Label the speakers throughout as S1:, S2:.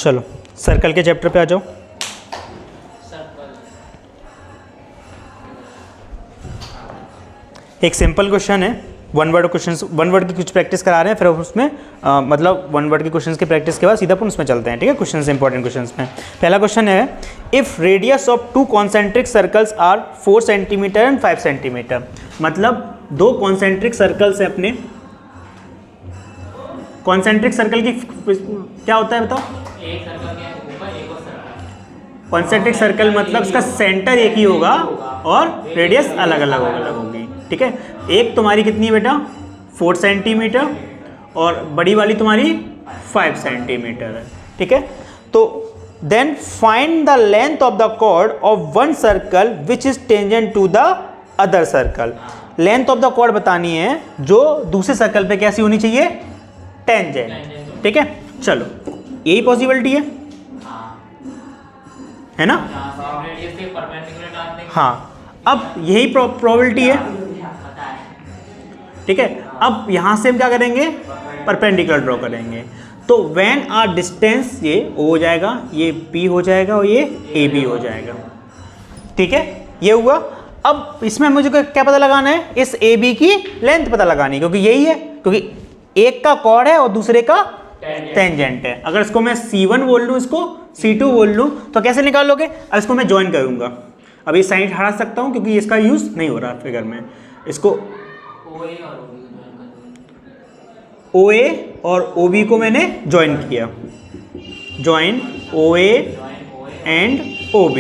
S1: चलो सर्कल के चैप्टर पे आ जाओ। एक सिंपल क्वेश्चन है, one word question, one word की कुछ प्रैक्टिस करा रहे हैं, फिर उसमें मतलब वन वर्ड के क्वेश्चन की प्रैक्टिस के बाद सीधा अपन उसमें चलते हैं, ठीक है। क्वेश्चन से इंपॉर्टेंट क्वेश्चन में पहला क्वेश्चन है, if radius of two concentric circles are 4 centimetre and 5 centimetre. मतलब दो कॉन्सेंट्रिक सर्कल्स है अपने, कॉन्सेंट्रिक सर्कल की क्या होता है बताओ?
S2: एक सर्कल के ऊपर एक और सर्कल।
S1: कॉन्सेंट्रिक सर्कल मतलब इसका सेंटर एक ही होगा और रेडियस अलग अलग होगी, ठीक है। एक तुम्हारी कितनी है बेटा? 4 सेंटीमीटर और बड़ी वाली तुम्हारी 5 सेंटीमीटर है, ठीक है। तो then find the length of the chord of one circle which is tangent to the other circle. Length of the chord बतानी है जो दूसरे सर्कल पे कैसी होनी चाहिए? टेंजेंट, ठीक है। चलो यही पॉसिबिलिटी है ना? हाँ, अब यही प्रोबेबिलिटी है, ठीक है। अब यहां से हम क्या करेंगे? परपेंडिकुलर ड्रॉ करेंगे। तो व्हेन आर डिस्टेंस, ये O हो जाएगा, ये P हो जाएगा और ये AB हो जाएगा, ठीक है। ये हुआ। अब इसमें मुझे क्या पता लगाना है? इस AB की लेंथ पता लगानी है, क्योंकि यही है, क्योंकि एक का कॉर्ड है और दूसरे का टेंजेंट है। अगर इसको मैं C1 बोल लूँ, इसको C2 बोल लूँ, तो कैसे निकालोगे? अब इसको मैं ज्वाइन करूंगा। अभी साइड हटा सकता हूं क्योंकि इसका यूज नहीं हो रहा फिगर में। इसको OA और OB को मैंने ज्वाइन किया, ज्वाइन OA एंड OB,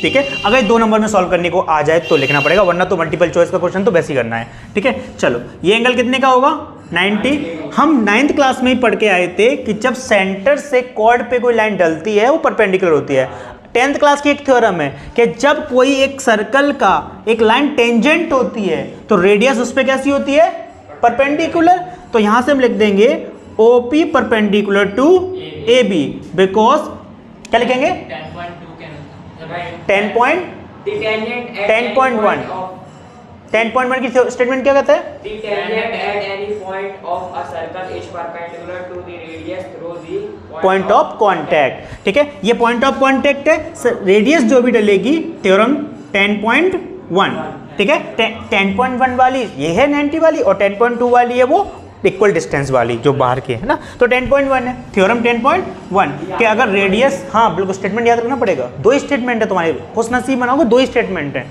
S1: ठीक है। अगर 2 नंबर में सॉल्व करने को आ जाए तो लिखना पड़ेगा, वरना तो मल्टीपल चॉइस का क्वेश्चन तो वैसे ही करना है, ठीक है। चलो ये एंगल कितने का होगा? 90। हम 9th क्लास में ही पढ़ के आए थे कि जब सेंटर से कॉर्ड पे कोई लाइन डलती है वो परपेंडिकुलर होती है। 10th क्लास की एक थ्योरम है कि जब कोई एक सर्कल का एक लाइन टेंजेंट होती है तो रेडियस उस पर कैसी होती है? परपेंडिकुलर। तो यहां से हम लिख देंगे OP perpendicular to AB, because क्या लिखेंगे? 10.1 की स्टेटमेंट क्या कहता है? पॉइंट ऑफ कांटेक्ट, ठीक है। ये पॉइंट ऑफ कांटेक्ट है, रेडियस जो भी डलेगी थ्योरम 10.1, ठीक है। 10.1 वाली ये है 90 वाली और 10.2 वाली है वो इक्वल डिस्टेंस वाली जो बाहर की है ना। तो 10.1 है, थ्योरम 10.1 कि अगर रेडियस, हाँ बिल्कुल स्टेटमेंट याद रखना पड़ेगा। 2 स्टेटमेंट है तुम्हारे, खुश नसीब बनाओगे 2 स्टेटमेंट है।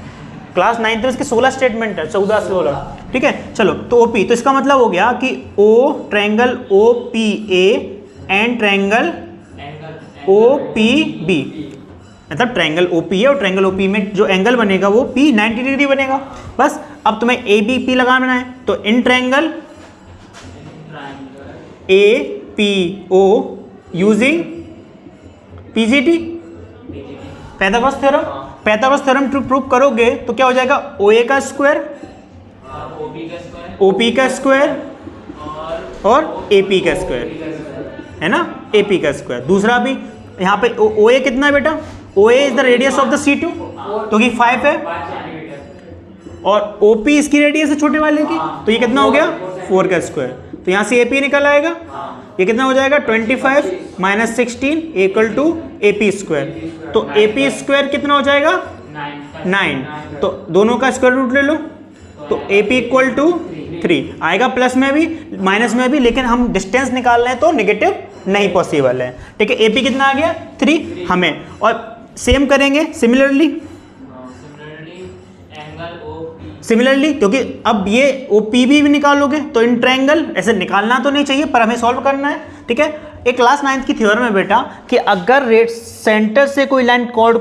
S1: क्लास 9th में इसके 16 स्टेटमेंट है, 14-16, ठीक है। चलो तो OP, तो इसका मतलब हो गया कि O triangle OPA and triangle OPB, मतलब ट्रायंगल OPA और ट्रायंगल OP में जो एंगल बनेगा वो P 90 डिग्री बनेगा। बस अब तुम्हें ABP लगाना है, तो in triangle APO using PGT, Pythagoras theorem. Pythagoras theorem prove करोगे तो क्या हो जाएगा? OA का स्क्वायर, OP का स्क्वायर और AP का स्क्वायर, है ना, AP का स्क्वायर। दूसरा भी यहाँ पे OA कितना है बेटा? OA is the radius of the C2, तो कि 5 है, और OP इसकी रेडियस है छोटे वाले की, तो ये कितना हो गया? 4 का स्क्वायर। तो यहाँ से AP निकल आएगा, ये कितना हो जाएगा? 25 - 16 = AP स्क्वायर। तो AP स्क्वायर कितना हो जाएगा? 9। तो दोनों का स्क्वायर रूट ले लो, तो AP = 3 आएगा, प्लस में भी माइनस में भी, लेकिन हम डिस्टेंस निकाल रहे हैं तो नेगेटिव नहीं पॉसिबल है, ठीक है। AP कितना आ गया? 3 हमें, और सेम करेंगे सिमिलरली क्योंकि अब ये OPB भी निकालोगे तो इन ट्रायंगल, ऐसे निकालना तो नहीं चाहिए पर हमें सॉल्व करना है, ठीक है। एक क्लास 9th की थ्योरम है बेटा कि अगर सेंटर से कोई लाइन कॉर्ड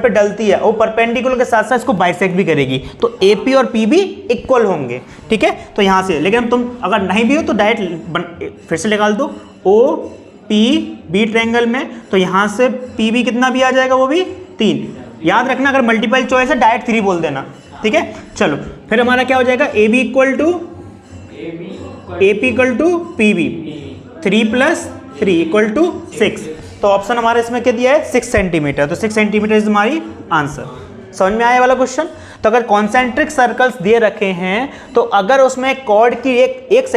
S1: पे डलती है और परपेंडिकुलर के साथ साथ इसको बाइसेक्ट भी करेगी तो AP और PB इक्वल होंगे, ठीक है। तो यहाँ से, लेकिन तुम अगर नहीं भी हो तो डायरेक्ट फिर से निकाल दो OPB ट्रायंगल में, तो यहाँ से PB कितना भी आ जाएगा? वो भी 3। याद रखना अगर मल्टीपल चॉइस है डायरेक्ट 3 बोल देना, ठीक है। चलो फिर हमारा क्या हो जाएगा? AB = PB, 3 + 3 = 6। तो ऑप्शन हमारे इसमें क्या दिया है? 6 सेंटीमीटर। तो 6 सेंटीमीटर इज हमारी आंसर। समझ में आया वाला क्वेश्चन? तो अगर कॉन्सेंट्रिक सर्कल्स दिए रखे हैं तो अगर उसमें कॉर्ड की एक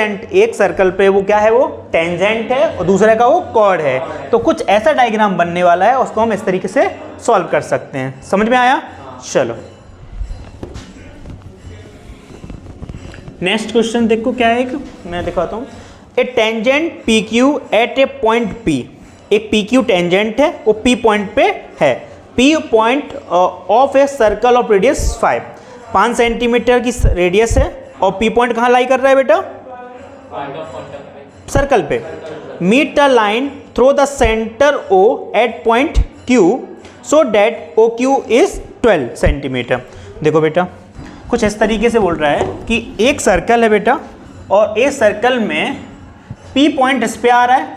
S1: सर्कल पे वो क्या है, वो टेंजेंट है और दूसरे का वो कॉर्ड है, तो कुछ ऐसा डायग्राम बनने वाला है, उसको हम इस तरीके से सॉल्व कर सकते हैं। समझ में आया? चलो नेक्स्ट क्वेश्चन देखो क्या है, मैं दिखाता हूँ। ए टेंजेंट पी क्यू एट ए पॉइंट पी, एक पी क्यू टेंजेंट है, वो पी पॉइंट पे है। P point of a circle of radius 5 centimetre की रेडियस है और पी पॉइंट कहाँ लाई कर रहा है बेटा? सर्कल पे। Meet the line through the centre O at point Q so that O Q is 12 centimetre. देखो बेटा कुछ इस तरीके से बोल रहा है कि एक सर्कल है बेटा और एक सर्कल में पी पॉइंट इस पे आ रहा है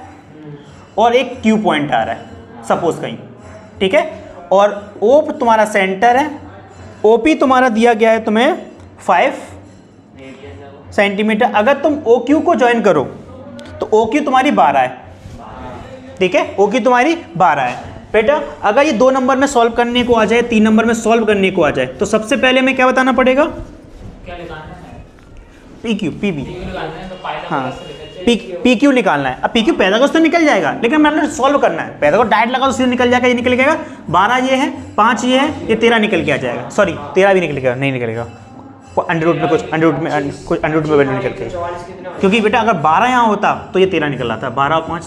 S1: और एक क्यू पॉइंट आ रहा है सपोज कहीं, ठीक है, और ओ तुम्हारा सेंटर है, ओ पी तुम्हारा दिया गया है तुम्हें 5 सेंटीमीटर। अगर तुम ओ क्यू को ज्वाइन करो तो ओ क्यू तुम्हारी 12 है, ठीक है, ओ क्यू तुम्हारी 12 है बेटा। अगर ये 2 नंबर में सॉल्व करने को आ जाए, 3 नंबर में सॉल्व करने को आ जाए, तो सबसे पहले मैं क्या बताना पड़ेगा?
S2: क्या निकालना है?
S1: पी क्यू पी बी, हाँ
S2: पी
S1: पी क्यू निकालना है। अब पी क्यू पैदागोस तो निकल जाएगा, लेकिन मतलब सॉल्व करना है। पैदागोस डायरेक्ट लगा तो सीधे निकल जाएगा, ये निकल जाएगा 12 ये है, 5 ये है, ये 13 निकल के आ जाएगा। सॉरी 13 भी निकलेगा, नहीं निकलेगा, अंडर रूट में कुछ अंडर रूट में वैल्यू निकल के, क्योंकि बेटा अगर 12 यहाँ होता तो ये 13 निकल आता, 12 और 5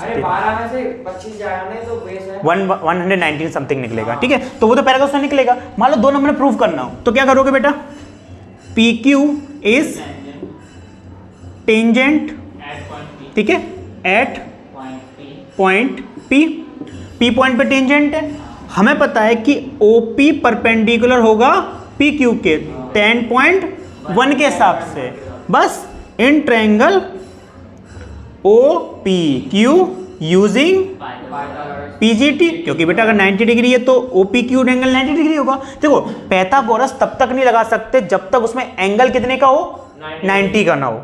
S1: 119 समथिंग निकलेगा, ठीक है। तो वो तो पैराग्राफ से निकलेगा। मान लो 2 नंबर में प्रूव करना हो तो क्या करोगे बेटा? पी क्यू इज टेंजेंट, ठीक है, at point P, P point पे टेंजेंट है। हमें पता है कि ओ पी परपेंडिकुलर होगा पी क्यू के 10.1 के हिसाब से। बस in triangle O P Q using PGT, क्योंकि बेटा अगर 90 डिग्री है तो O P Q angle 90 degree होगा। देखो पैथागोरस तब तक नहीं लगा सकते जब तक उसमें एंगल कितने का हो? 90 का ना हो।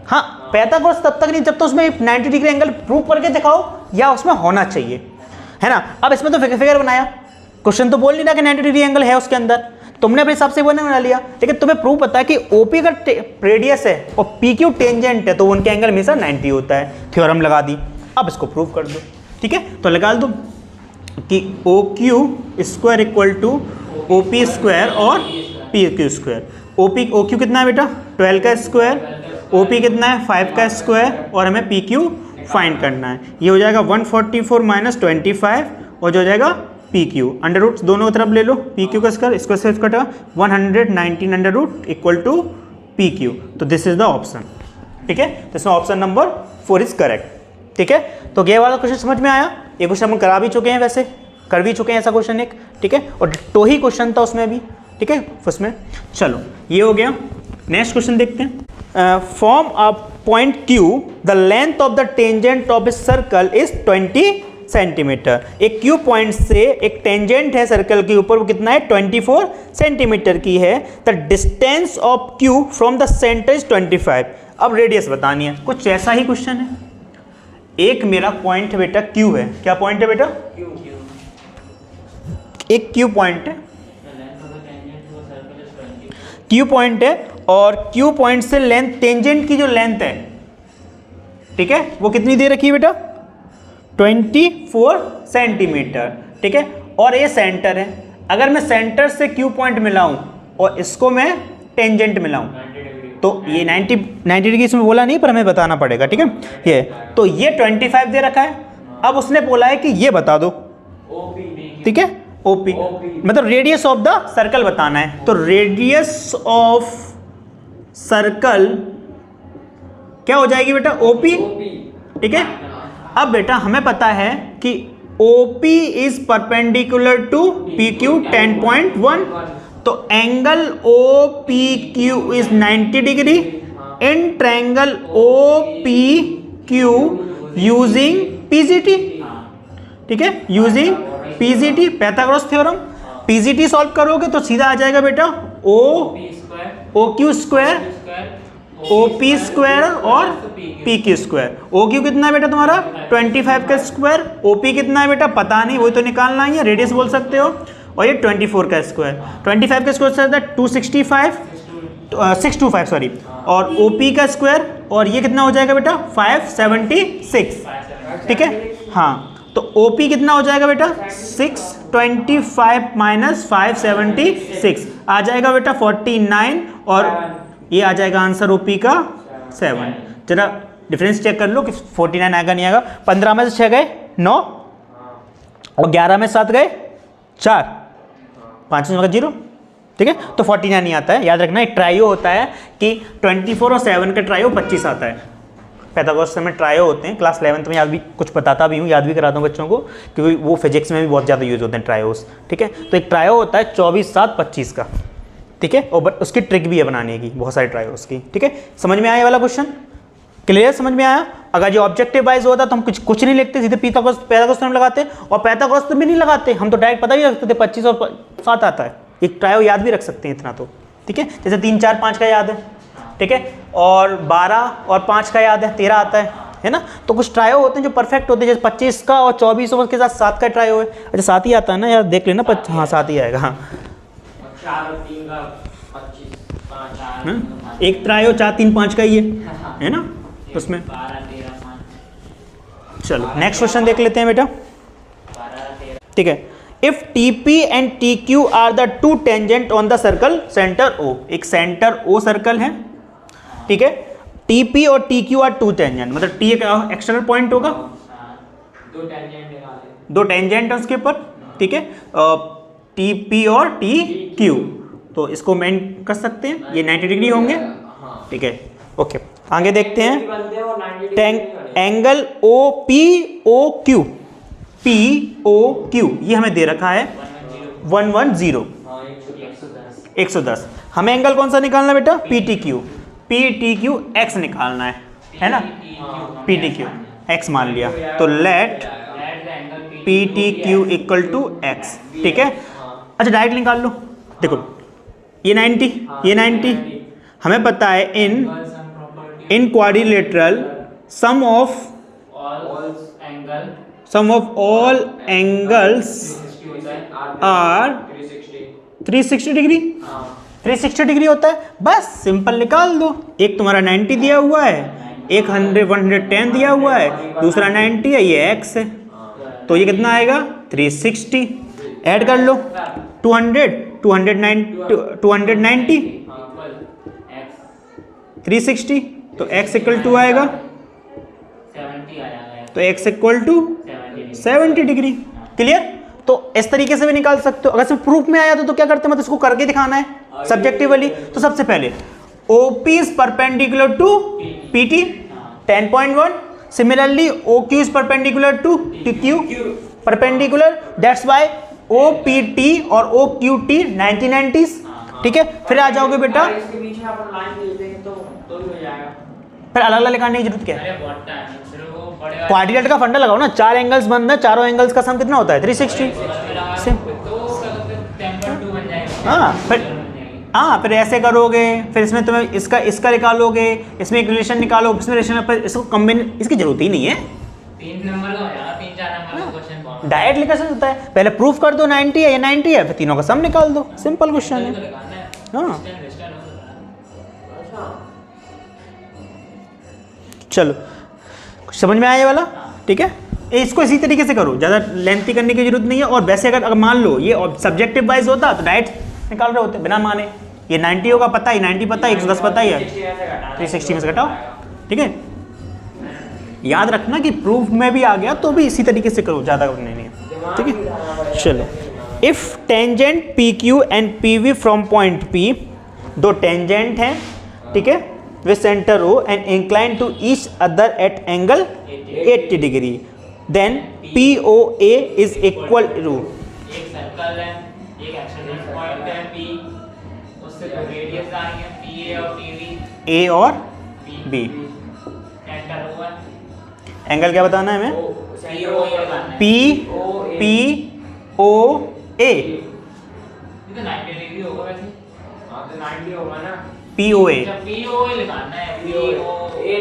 S1: हाँ, पैथागोरस तब तक नहीं जब तक उसमें 90 डिग्री एंगल प्रूव करके दिखाओ या उसमें होना चाहिए, है ना। अब इसमें तो फिगर बनाया, क्वेश्चन तो बोल नहीं रहा कि 90 डिग्री एंगल है उसके अंदर, तुमने अपने हिसाब से बना लिया, लेकिन तुम्हें प्रूव पता है कि ओपी अगर रेडियस है और पी क्यू टेंजेंट है तो उनके एंगल हमेशा 90 होता है। थ्योरम लगा दी, अब इसको प्रूव कर दो, ठीक है। तो लगा दो कि O Q square equal to O P square और P Q square. O Q कितना है बेटा? 12 का स्क्वायर, ओ पी कितना है? 5 का स्क्वायर, और हमें पी क्यू फाइंड करना है। ये हो जाएगा 144 माइनस 25 और जो हो जाएगा पी क्यू। अंडर रूट दोनों की तरफ ले लो, पी क्यू का स्क्वायर, इसको सिर्फ कटा 119 under root equal to P Q. तो दिस इज द ऑप्शन, ठीक है। तो इसमें ऑप्शन नंबर 4 इज करेक्ट, ठीक है। तो ये वाला क्वेश्चन समझ में आया? ये क्वेश्चन हम करा भी चुके हैं, वैसे कर भी चुके हैं ऐसा क्वेश्चन एक, ठीक है, और तो ही क्वेश्चन था उसमें भी, ठीक है, उसमें। चलो ये हो गया। नेक्स्ट क्वेश्चन देखते हैं। From a point Q the length of the tangent of a circle is 20 centimetre. एक क्यू पॉइंट से एक टेंजेंट है सर्कल के ऊपर, वो कितना है? 24 सेंटीमीटर की है। The distance of Q from the centre is 25। अब रेडियस बतानी है, कुछ ऐसा ही क्वेश्चन है। एक मेरा पॉइंट है बेटा क्यू है, क्या पॉइंट है बेटा? एक क्यू पॉइंट है, क्यू पॉइंट है, और क्यू पॉइंट से लेंथ, टेंजेंट की जो लेंथ है, ठीक है, वो कितनी दे रखी है बेटा? 24 सेंटीमीटर, ठीक है। और ये सेंटर है, अगर मैं सेंटर से क्यू पॉइंट मिलाऊं और इसको मैं टेंजेंट मिलाऊं तो ये 90 डिग्री इसमें बोला नहीं, पर हमें बताना पड़ेगा, ठीक है। ये तो ये 25 दे रखा है। अब उसने बोला है कि ये बता दो, ठीक है, ओपी मतलब रेडियस ऑफ द सर्कल बताना है। तो रेडियस ऑफ सर्कल क्या हो जाएगी बेटा? ओपी, ठीक है। अब बेटा हमें पता है कि OP is perpendicular to PQ 10.1, तो angle OPQ is 90 degree in triangle OPQ using PGT, ठीक है, using PGT Pythagoras theorem. PGT solve करोगे तो सीधा आ जाएगा बेटा OQ स्क्वायर, OP स्क्वायर और PQ स्क्वायर। OQ कितना है बेटा तुम्हारा? 25 का स्क्वायर। OP कितना है बेटा? पता नहीं, वही तो निकालना ही है, रेडियस बोल सकते हो। और ये 24 का स्क्वायर, 25 का स्क्वायर होता है 265, 625 सॉरी, और OP का स्क्वायर, और ये कितना हो जाएगा बेटा 576, ठीक है। हाँ तो OP कितना हो जाएगा बेटा 625 माइनस 576 आ जाएगा बेटा 49, और ये आ जाएगा आंसर OP का 7। जरा डिफरेंस चेक कर लो कि 49 आएगा नहीं आएगा। 15 में से 6 गए 9, और 11 में 7 गए 4, 5 में 0, ठीक है। तो 49 नहीं आता है, याद रखना। एक ट्रायो होता है कि 24 और 7 का ट्रायो 25 आता है। पैथागोरस में ट्रायो होते हैं, क्लास 11th में याद भी कुछ बताता भी हूँ, याद भी कराता हूँ बच्चों को, क्योंकि वो फिजिक्स में भी बहुत ज़्यादा यूज होते हैं ट्रायोस, ठीक है। तो एक ट्रायो होता है 24, 7, 25 का, ठीक है, और उसकी ट्रिक भी है बनाने की, बहुत सारे ट्रायोस की, ठीक है। समझ में आया वाला क्वेश्चन? क्लियर, समझ में आया? अगर जो ऑब्जेक्टिव वाइज होता तो हम कुछ नहीं लिखते, सीधे पैथागोरस में लगाते, और पैथागोरस में भी नहीं लगाते, हम तो डायरेक्ट पता ही रखते थे 25 और 7 आता है। एक ट्रायो याद भी रख सकते हैं इतना तो, ठीक है। जैसे 3, 4, 5 का याद है, ठीक है, और 12 और 5 का याद है, 13 आता है ना। तो कुछ ट्रायो होते हैं जो परफेक्ट होते हैं, जैसे 25 का और 24 और उसके साथ 7 का ट्रायो है। अच्छा 7 ही आता है ना यार, देख लेना। हाँ 7 ही आएगा। हाँ एक ट्रायो 4, 3, 5 का ही है ना उसमें। चलो नेक्स्ट क्वेश्चन देख लेते हैं बेटा, ठीक है। If TP and TQ are the two tangent on the circle centre O, एक सेंटर O सर्कल है, ठीक है। TP और TQ आर टू टेंजेंट, मतलब T एक एक्सटर्नल पॉइंट होगा, दो टेंजेंट है उसके ऊपर, ठीक है, TP और TQ। तो इसको मेन कर सकते हैं, ये 90 डिग्री होंगे, ठीक है। ओके आगे देखते हैं। एंगल OPOQ, POQ ये हमें दे रखा है 110, 110। हमें एंगल कौन सा निकालना है बेटा? PTQ, PTQ x निकालना है ना। PTQ x मान लिया, तो let PTQ equal to x, ठीक है। अच्छा डायरेक्ट निकाल लो, देखो ये 90, ये 90, हमें पता है in quadrilateral sum of all angles are 360 degree, 360 degree होता है, बस सिंपल निकाल दो। एक तुम्हारा 90 दिया हुआ है, एक 110 दिया हुआ है, दूसरा 90 है, ये x है, तो ये कितना आएगा 360। ऐड कर लो 200, 290 360, तो x इक्वल टू आएगा, तो x equal to 70 degree. Clear? तो इस तरीके से भी निकाल सकते हो। अगर सिर्फ प्रूफ में आया तो क्या करते हैं, मतलब इसको करके दिखाना है सब्जेक्टिवली। तो सबसे पहले OP is perpendicular to PT 10.1, similarly OQ is perpendicular to TQ, perpendicular, that's why OPT और OQT 90, ठीक है। फिर आ जाओगे बेटा, फिर अलग अलग लिखाने की जरूरत क्या है? क्वाड्रिलेटरल का फंडा लगाओ ना, 4 एंगल्स बंद है, चारों एंगल्स का सम कितना होता है 360। हाँ फिर ऐसे करोगे, फिर इसमें तुम्हें इसका निकालोगे, इसमें एक रिलेशन निकालो, इसमें रिलेशन, इसको कम्बाइन, इसकी जरूरत ही नहीं है।
S2: 3 नंबर का हो जाएगा, 3-4 नंबर का क्वेश्चन बहुत
S1: डायरेक्ट लिखा सकता है, पहले प्रूफ कर दो 90 है या 90 है, फिर तीनों का सम निकाल दो, सिंपल क्वेश्चन है। हाँ चलो समझ में आया ये वाला, ठीक है। इसको इसी तरीके से करो, ज़्यादा लेंथी करने की जरूरत नहीं है। और वैसे अगर मान लो ये सब्जेक्टिव वाइज होता तो डायरेक्ट निकाल रहे होते बिना माने। ये 90 होगा पता ही, 90 पता है, 110 पता ही है, 360 में से घटाओ, ठीक है। याद रखना कि प्रूफ में भी आ गया तो भी इसी तरीके से करो, ज़्यादा करने नहीं है, ठीक है। चलो, if tangent PQ and PV from point P, दो टेंजेंट हैं, ठीक है, with center O and inclined to each other at angle 80 degree, then POA is equal to,
S2: एक सर्कल है, एक एक्सटेंशन पॉइंट है P, उससे दो रेडियस आ रही है PA और PV,
S1: A और B।
S2: सेंटर O है,
S1: एंगल क्या बताना है हमें? POA,
S2: ये तो 90 डिग्री होगा वैसे। हां तो 90 होगा ना,
S1: POA,
S2: POA निकालना है, POA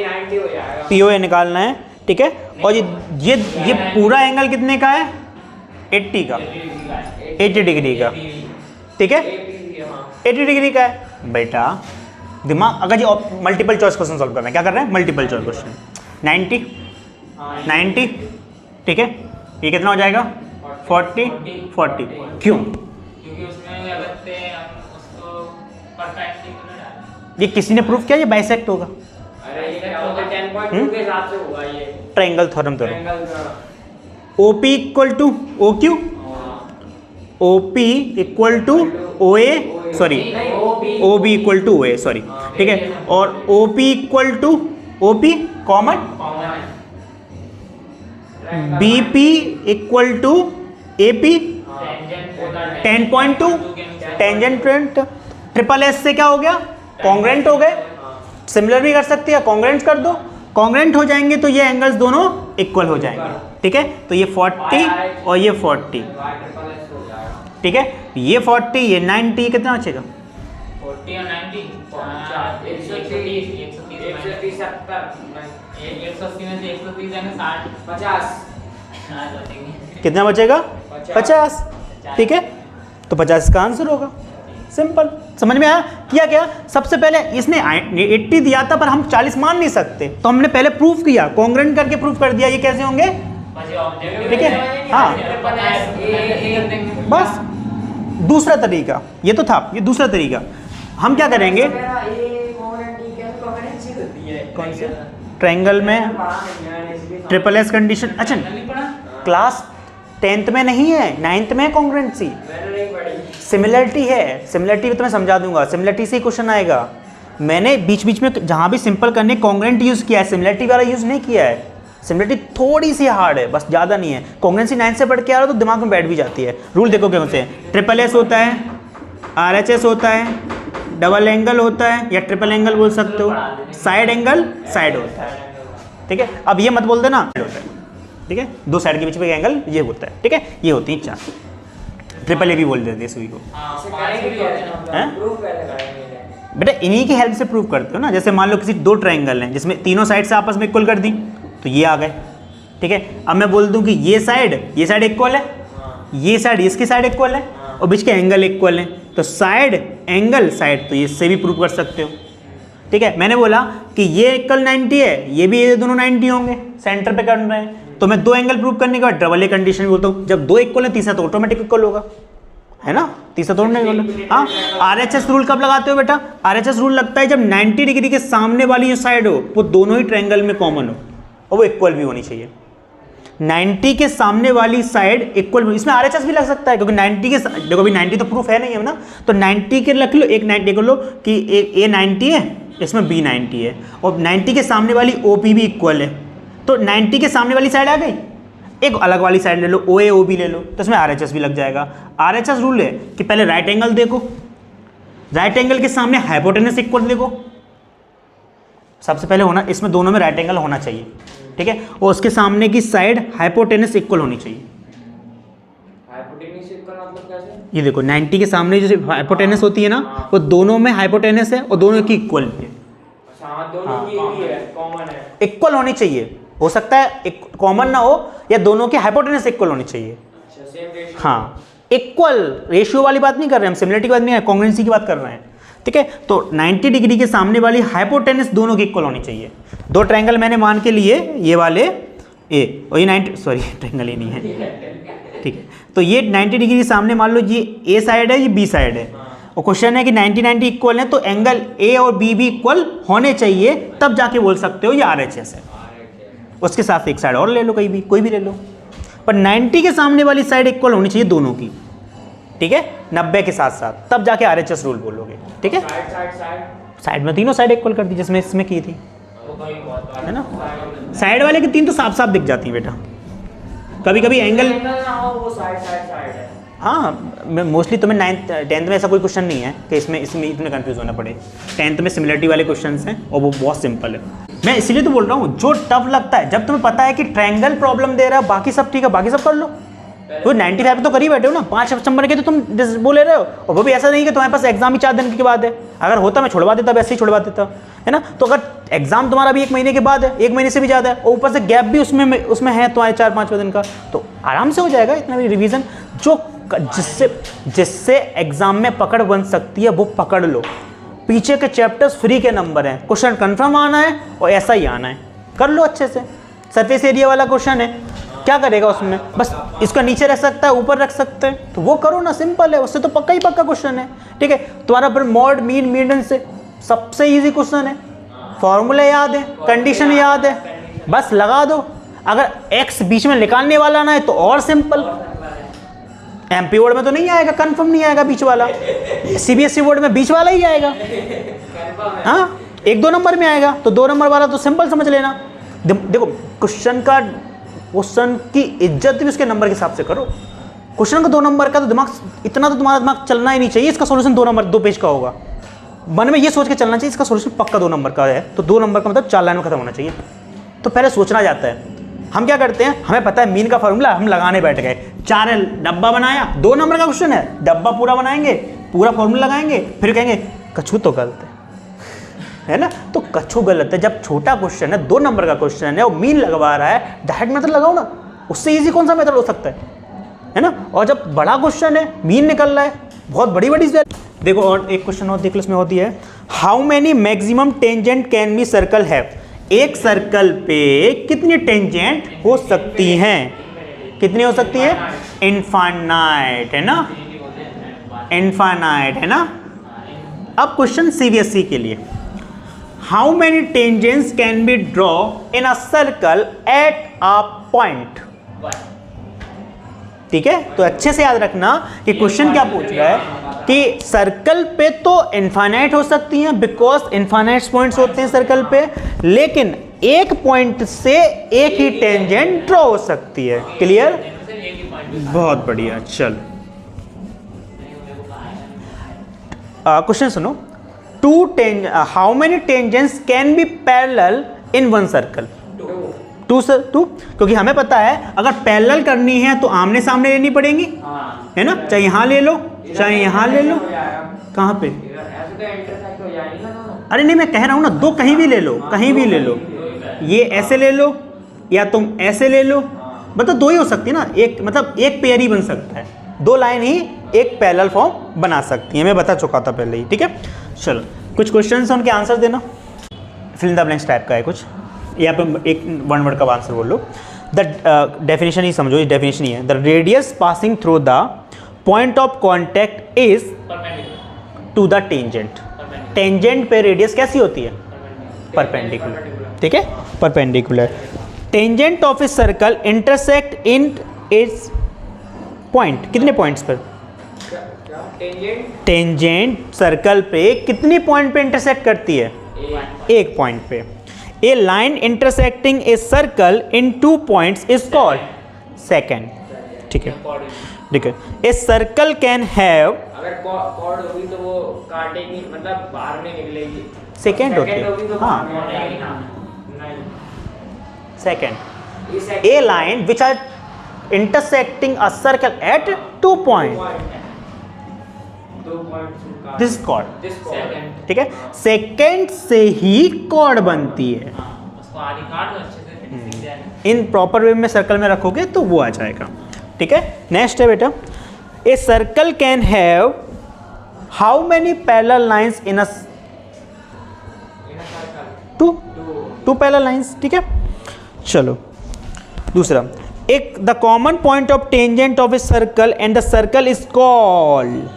S2: 90 हो जाएगा,
S1: POA निकालना है, ठीक है। और ये पूरा एंगल कितने का है? 80 का,
S2: 80
S1: 80 डिग्री का, ठीक है, 80 डिग्री का है बेटा। दिमाग, अगर ये मल्टीपल चॉइस क्वेश्चन सॉल्व करना है, क्या कर रहे हैं, मल्टीपल चॉइस क्वेश्चन। 90 90, ठीक है, ये कितना हो जाएगा, 40 40, क्यों,
S2: क्योंकि उसमें क्या करते हैं हम उसको परपेंडिकुलर डालें।
S1: ये किसी ने प्रूफ किया ये बाइसेक्ट होगा,
S3: अरे ये क्या होता है 10.2 के हिसाब से होगा ये
S1: ट्रायंगल थ्योरम तो
S3: ट्रायंगल का।
S1: OP equal to OQ, OP equal to OA, sorry OB equal to OA, sorry, ठीक है, और OP equal to OP common, BP equal to AP 10.2, tangent triple S से क्या हो गया, कॉन्ग्रेंट हो गए। सिमिलर भी कर सकते हैं, कॉन्ग्रेंट कर दो, कॉन्ग्रेंट हो जाएंगे तो ये एंगल्स दोनों इक्वल हो जाएंगे, ठीक है। तो ये 40 और ये 40, ठीक है, ये 40 ये 90, कितना बचेगा,
S2: 40 और 90 130 130 180 में से 130 जाएंगे 60
S3: 50
S2: बचेंगे।
S1: कितना बचेगा, 50, ठीक है, तो 50 इसका आंसर होगा। सिंपल, समझ में आया। किया क्या, सबसे पहले इसने 80 दिया था पर हम 40 मान नहीं सकते, तो हमने पहले प्रूफ किया, कॉन्ग्रेंट करके प्रूफ कर दिया ये कैसे होंगे, ठीक है, हाँ, बस दूसरा तरीका ये तो था, ये दूसरा तरीका। हम क्या करेंगे, कौन से ट्रायंगल में ट्रिपल एस कंडीशन, अच्छा क्लास 10th में नहीं है, 9th में है कॉन्ग्रेंसी, सिमिलरिटी है, सिमिलरिटी तो मैं समझा दूंगा, सिमिलरिटी से ही क्वेश्चन आएगा। मैंने बीच बीच में जहाँ भी सिंपल करने कॉन्ग्रेंट यूज़ किया है, सिमिलरिटी वाला यूज़ नहीं किया है। सिमिलरिटी थोड़ी सी हार्ड है, बस ज़्यादा नहीं है। कॉन्ग्रेंसी 9 से पढ़ के आ रहा हो तो दिमाग में बैठ भी जाती है। रूल देखो क्या होते हैं, ट्रिपल एस होता है, RHS होता है, डबल एंगल होता है या ट्रिपल एंगल बोल सकते हो, साइड एंगल साइड होता है, ठीक है। अब ये मत बोल देना होता है, ठीक है, दो साइड के बीच में एंगल ये होता है, ठीक है, ये होती हैं 4, ट्रिपल ए भी बोल देते हैं सुई को। बेटा इन्हीं की हेल्प से प्रूव करते हो ना, जैसे मान लो किसी दो ट्रायंगल हैं जिसमें तीनों साइड से आपस में इक्वल कर दी तो ये आ गए, ठीक है। अब मैं बोल दूं कि ये साइड इक्वल है, ये साइड इसकी साइड इक्वल है और बीच के एंगल इक्वल है, तो साइड एंगल साइड तो इससे भी प्रूव कर सकते हो, ठीक है। मैंने बोला कि ये इक्वल 90 है, ये भी ये दोनों 90 होंगे, सेंटर पे कर रहे हैं, तो मैं दो एंगल प्रूव करने के बाद डबल ए कंडीशन बोलता हूँ, जब दो इक्वल है तीसरा तो ऑटोमेटिक इक्वल होगा, है ना, तीसरा तो नहीं होगा। हाँ, RHS रूल कब लगाते हो बेटा, RHS रूल लगता है जब 90 डिग्री के सामने वाली जो साइड हो वो दोनों ही ट्रायंगल में कॉमन हो और वो इक्वल भी होनी चाहिए। 90 के सामने वाली साइड इक्वल, इसमें RHS भी लग सकता है क्योंकि 90 के, देखो अभी 90 तो प्रूफ है नहीं है ना, तो 90 के रख लो, एक 90 कर लो कि एक A 90 है, इसमें B 90 है और 90 के सामने वाली OP भी इक्वल है, तो 90 के सामने वाली साइड आ गई, एक अलग वाली साइड ले लो OA OB ले लो, तो इसमें RHS भी लग जाएगा। RHS रूल है कि पहले राइट एंगल देखो, राइट एंगल के सामने हाइपोटेनस इक्वल देखो, सबसे पहले होना, इसमें दोनों में राइट एंगल होना चाहिए, ठीक है, और उसके सामने की साइड हाइपोटेनस इक्वल होनी चाहिए।
S3: हाइपोटेनस इक्वल मतलब कैसे?
S1: ये देखो 90 के सामने जो हाइपोटेनस होती है ना, वो दोनों में हाइपोटेनस है और दोनों की इक्वल है,
S3: दोनों की भी है, कॉमन है,
S1: इक्वल होनी चाहिए। हो सकता है एक कॉमन ना हो या दोनों के हाइपोटेनस इक्वल होनी चाहिए।
S3: अच्छा, सेम रेशियो।
S1: हाँ, इक्वल रेशियो वाली बात नहीं कर रहे हैं हम, सिमिलरिटी की बात नहीं है, कॉन्ग्रुएंसी की बात कर रहे हैं, ठीक है। तो 90 डिग्री के सामने वाली हाइपोटेनस दोनों की इक्वल होनी चाहिए। दो ट्रायंगल मैंने मान के लिए, ये वाले ए और ये 90, सॉरी ट्रायंगल ही नहीं है, ठीक है। तो ये 90 डिग्री के सामने मान लो ये ए साइड है, ये बी साइड है, और क्वेश्चन है कि 90-90 इक्वल है, तो एंगल ए और बी भी इक्वल होने चाहिए, तब जाके बोल सकते हो ये RHS है। उसके साथ एक साइड और ले लो, कहीं भी कोई भी ले लो, पर 90 के सामने वाली साइड इक्वल होनी चाहिए दोनों की, ठीक है, 90 के साथ साथ, तब जाके RHS रूल बोलोगे, ठीक है। साइड में तीनों साइड इक्वल कर दी जिसमें इसमें की थी, है ना। साइड वाले की तीन तो साफ साफ दिख जाती हैं बेटा, कभी कभी एंगल
S3: ना हो वो साइड है।
S1: हाँ, मैं मोस्टली तुम्हें 10th में ऐसा कोई क्वेश्चन नहीं है कि इसमें इतने कंफ्यूज होना पड़े। 10th में सिमिलरिटी वाले क्वेश्चंस हैं और वो बहुत सिंपल है। मैं इसीलिए तो बोल रहा हूँ, जो टफ लगता है, जब तुम्हें पता है कि ट्रायंगल प्रॉब्लम दे रहा है, बाकी सब ठीक है, बाकी सब कर लो, तो 95 तो कर ही बैठे हो ना, 5 नंबर के तो तुम बोले रहे हो, और वो भी ऐसा नहीं कि तुम्हारे पास एग्जाम ही 4 दिन के बाद है। अगर होता मैं छुड़वा देता, वैसे ही छुड़वा देता, है ना। तो अगर एग्जाम तुम्हारा भी 1 महीने के बाद है, 1 महीने से भी ज़्यादा है, और ऊपर से गैप भी उसमें है तुम्हारे 4-5 दिन का, तो आराम से हो जाएगा इतना भी रिवीजन। जो जिससे एग्जाम में पकड़ बन सकती है वो पकड़ लो। पीछे के चैप्टर्स फ्री के नंबर हैं, क्वेश्चन कन्फर्म आना है और ऐसा ही आना है, कर लो अच्छे से। सरफेस एरिया वाला क्वेश्चन है, क्या करेगा उसमें, बस इसका नीचे रख सकता है, ऊपर रख सकते हैं, तो वो करो ना, सिंपल है, उससे तो पक्का ही पक्का क्वेश्चन है। ठीक है, तुम्हारा पर मॉड मीन मीडियन से सबसे इजी क्वेश्चन है, फॉर्मूला याद है, कंडीशन याद है, बस लगा दो। अगर एक्स बीच में निकालने वाला ना है तो और सिंपल, एमपी बोर्ड में तो नहीं आएगा, कंफर्म नहीं आएगा बीच वाला, सीबीएसई बोर्ड में बीच वाला ही आएगा, हाँ 1-2 नंबर में आएगा, तो 2 नंबर वाला तो सिंपल समझ लेना। देखो क्वेश्चन की इज्जत भी उसके नंबर के हिसाब से करो। क्वेश्चन का 2 नंबर का तो दिमाग, इतना तो तुम्हारा दिमाग चलना ही नहीं चाहिए, इसका सोल्यूशन 2 नंबर 2 पेज का होगा, मन में ये सोच के चलना चाहिए इसका सोल्यूशन पक्का 2 नंबर का है, तो 2 नंबर का मतलब 4 लाइन में खत्म होना चाहिए। तो पहले सोचना जाता है। हम क्या करते हैं, हमें पता है मीन का फॉर्मूला, हम लगाने बैठ गए, 4 डब्बा बनाया, 2 नंबर का क्वेश्चन है, डब्बा पूरा बनाएंगे, पूरा फॉर्मूला लगाएंगे, फिर कहेंगे कछू तो गलत है ना। तो कछू गलत है, जब छोटा क्वेश्चन है, 2 नंबर का क्वेश्चन है और मीन लगवा रहा है, डायरेक्ट मेथड लगाओ ना, उससे इजी कौन सा मेथड हो सकता है ना। और जब बड़ा क्वेश्चन है, मीन निकल रहा है, बहुत बड़ी देखो। और एक क्वेश्चन और देख लो, इसमें होती है how many maximum tangent can be circle have. एक सर्कल पे कितनी टेंजेंट हो सकती हैं, कितनी हो सकती है, इनफाइनाइट, है ना, इनफाइनाइट, है ना। अब क्वेश्चन सीबीएसई के लिए, how many tangents can be draw in a circle at a point. ठीक है, तो अच्छे से याद रखना कि क्वेश्चन क्या पूछ रहा है कि सर्कल पे तो इनफाइनाइट हो सकती हैं, बिकॉज इनफाइनाइट पॉइंट्स होते हैं सर्कल पे, लेकिन एक पॉइंट से एक ही टेंजेंट ड्रॉ हो सकती है। क्लियर, बहुत बढ़िया। चल क्वेश्चन सुनो, how many tangents can be parallel in one circle. 2 क्योंकि हमें पता है अगर पैरेलल करनी है तो आमने सामने लेनी पड़ेंगी, है ना, चाहे यहाँ ले लो चाहे यहाँ ले लो। कहाँ पे, अरे नहीं, मैं कह रहा हूँ ना, 2 कहीं भी ले लो, कहीं भी ले लो, ये ऐसे ले लो या तुम ऐसे ले लो, मतलब 2 ही हो सकती है ना, एक मतलब एक पेयर ही बन सकता है, 2 लाइन ही एक पैरेलल फॉर्म बना सकती है, मैं बता चुका था पहले ही। ठीक है, चलो कुछ क्वेश्चन हैं, उनके आंसर देना, fill in the blanks type का है कुछ, यहाँ पे एक 1 वर्ड का आंसर बोल लो। द डेफिनेशन ही समझो, ये डेफिनेशन ही है, the radius passing through the point of contact is to the tangent. Tangent पे रेडियस कैसी होती है, परपेंडिकुलर। ठीक है, perpendicular. Tangent of a circle intersect in its point, कितने पॉइंट्स पर, टेंजेंट सर्कल पे कितनी पॉइंट पे इंटरसेक्ट करती है, 1 पॉइंट पे। A line intersecting a circle in 2 points is called secant. ठीक है, ठीक है। ए सर्कल कैन हैव,
S3: अगर कॉर्ड होगी तो वो काटेगी, मतलब बाहर में निकलेगी,
S1: सेकेंड होती है, हाँ second. A line which are intersecting a circle at 2 point, this chord. ठीक है, सेकेंड से ही कॉर्ड बनती है, इन प्रॉपर वे में सर्कल में रखोगे तो वो आ जाएगा। ठीक है, नेक्स्ट है बेटा, ए circle can have how many parallel lines in a 2 parallel lines. ठीक है, चलो दूसरा, एक the common point of tangent of a circle and the circle is called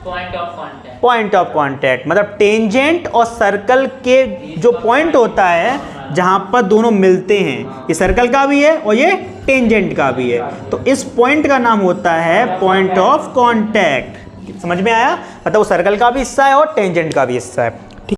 S1: point of contact. मतलब टेंजेंट और सर्कल के जो पॉइंट होता है जहां पर दोनों मिलते हैं, ये सर्कल का भी है और ये टेंजेंट का भी है, तो इस पॉइंट का नाम होता है पॉइंट ऑफ कॉन्टैक्ट। समझ में आया, मतलब वो सर्कल का भी हिस्सा है और टेंजेंट का भी हिस्सा है।